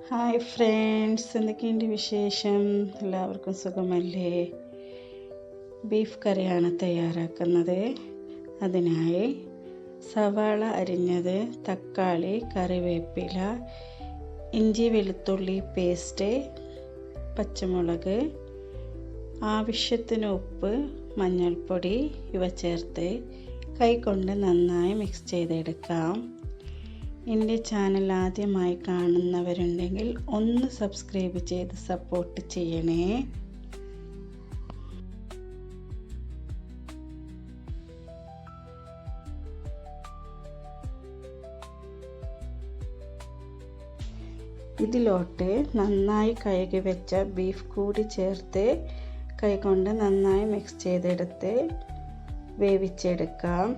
Hi friends, എന്തൊക്കെയുണ്ട് വിശേഷം? എല്ലാവർക്കും സുഖമല്ലേ? ബീഫ് കറിയാണ് തയ്യാറാക്കുന്നത്. അതിനായി സവാള അരിഞ്ഞത്, തക്കാളി, കറിവേപ്പില, ഇഞ്ചി വെളുത്തുള്ളി പേസ്റ്റ്, പച്ചമുളക്, ആവശ്യത്തിന് ഉപ്പ്, മഞ്ഞൾപ്പൊടി ഇവ ചേർത്ത് കൈകൊണ്ട് നന്നായി മിക്സ് ചെയ്തെടുക്കാം. എൻ്റെ ചാനൽ ആദ്യമായി കാണുന്നവരുണ്ടെങ്കിൽ ഒന്ന് സബ്സ്ക്രൈബ് ചെയ്ത് സപ്പോർട്ട് ചെയ്യണേ. ഇതിലോട്ട് നന്നായി കഴുകി വെച്ച ബീഫ് കൂടി ചേർത്ത് കൈകൊണ്ട് നന്നായി മിക്സ് ചെയ്തെടുത്ത് വേവിച്ചെടുക്കാം.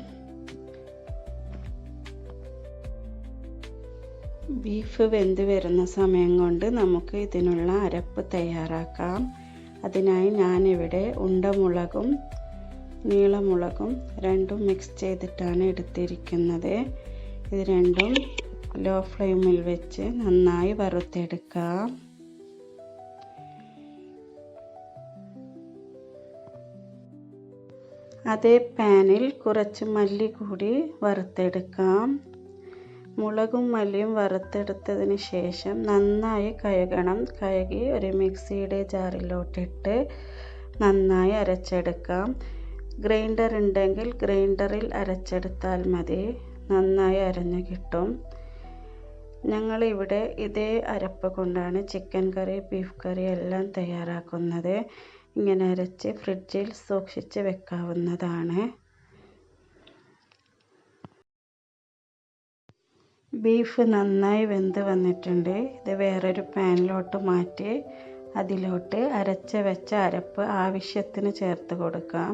ബീഫ് വെന്ത് വരുന്ന സമയം കൊണ്ട് നമുക്ക് ഇതിനുള്ള അരപ്പ് തയ്യാറാക്കാം. അതിനായി ഞാനിവിടെ ഉണ്ടമുളകും നീളമുളകും രണ്ടും മിക്സ് ചെയ്തിട്ടാണ് എടുത്തിരിക്കുന്നത്. ഇത് രണ്ടും ലോ ഫ്ലെയിമിൽ വെച്ച് നന്നായി വറുത്തെടുക്കാം. അതേ പാനിൽ കുറച്ച് മല്ലി കൂടി വറുത്തെടുക്കാം. മുളകും മല്ലിയും വറുത്തെടുത്തതിന് ശേഷം നന്നായി കഴുകണം. കഴുകി ഒരു മിക്സിയുടെ ജാറിലോട്ടിട്ട് നന്നായി അരച്ചെടുക്കാം. ഗ്രൈൻഡർ ഉണ്ടെങ്കിൽ ഗ്രൈൻഡറിൽ അരച്ചെടുത്താൽ മതി, നന്നായി അരഞ്ഞു കിട്ടും. ഞങ്ങളിവിടെ ഇതേ അരപ്പ് കൊണ്ടാണ് ചിക്കൻ കറി, ബീഫ് കറി എല്ലാം തയ്യാറാക്കുന്നത്. ഇങ്ങനെ അരച്ച് ഫ്രിഡ്ജിൽ സൂക്ഷിച്ച് വെക്കാവുന്നതാണ്. ബീഫ് നന്നായി വെന്ത് വന്നിട്ടുണ്ട്. ഇത് വേറൊരു പാനിലോട്ട് മാറ്റി അതിലോട്ട് അരച്ച് വെച്ച അരപ്പ് ആവശ്യത്തിന് ചേർത്ത് കൊടുക്കാം.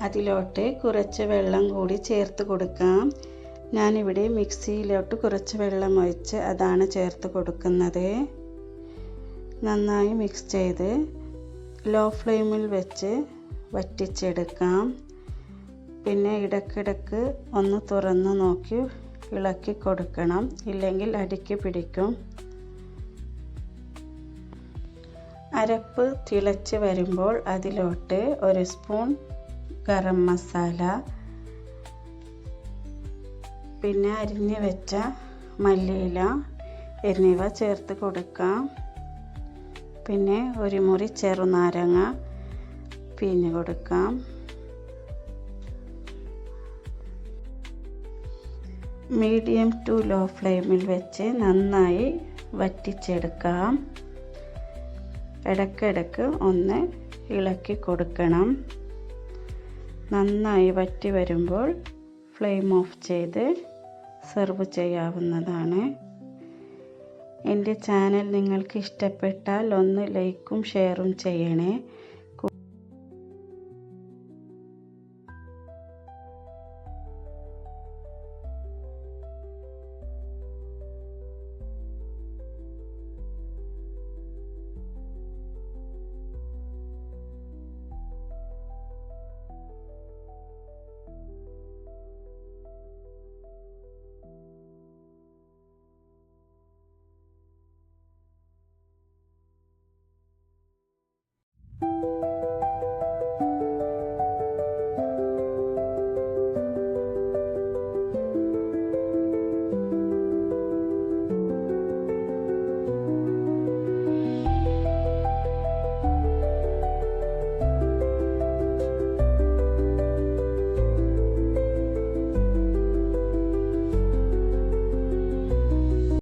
അതിലോട്ട് കുറച്ച് വെള്ളം കൂടി ചേർത്ത് കൊടുക്കാം. ഞാനിവിടെ മിക്സിയിലോട്ട് കുറച്ച് വെള്ളം ഒഴിച്ച് അതാണ് ചേർത്ത് കൊടുക്കുന്നത്. നന്നായി മിക്സ് ചെയ്ത് ലോ ഫ്ലെയിമിൽ വെച്ച് വറ്റിച്ചെടുക്കാം. പിന്നെ ഇടയ്ക്കിടയ്ക്ക് ഒന്ന് തുറന്ന് നോക്കി ഇളക്കി കൊടുക്കണം, ഇല്ലെങ്കിൽ അടിക്ക് പിടിക്കും. അരപ്പ് തിളച്ച് വരുമ്പോൾ അതിലോട്ട് ഒരു സ്പൂൺ ഗരം മസാല, പിന്നെ അരിഞ്ഞ് വെച്ച മല്ലിയില എന്നിവ ചേർത്ത് കൊടുക്കാം. പിന്നെ ഒരു മുറി ചെറുനാരങ്ങ പിഴിഞ്ഞ് കൊടുക്കാം. മീഡിയം ടു ലോ ഫ്ലെയിമിൽ വെച്ച് നന്നായി വറ്റിച്ചെടുക്കാം. ഇടയ്ക്കിടയ്ക്ക് ഒന്ന് ഇളക്കി കൊടുക്കണം. നന്നായി വറ്റി വരുമ്പോൾ ഫ്ലെയിം ഓഫ് ചെയ്ത് സെർവ് ചെയ്യാവുന്നതാണ്. എൻ്റെ ചാനൽ നിങ്ങൾക്ക് ഇഷ്ടപ്പെട്ടാൽ ഒന്ന് ലൈക്കും ഷെയറും ചെയ്യണേ.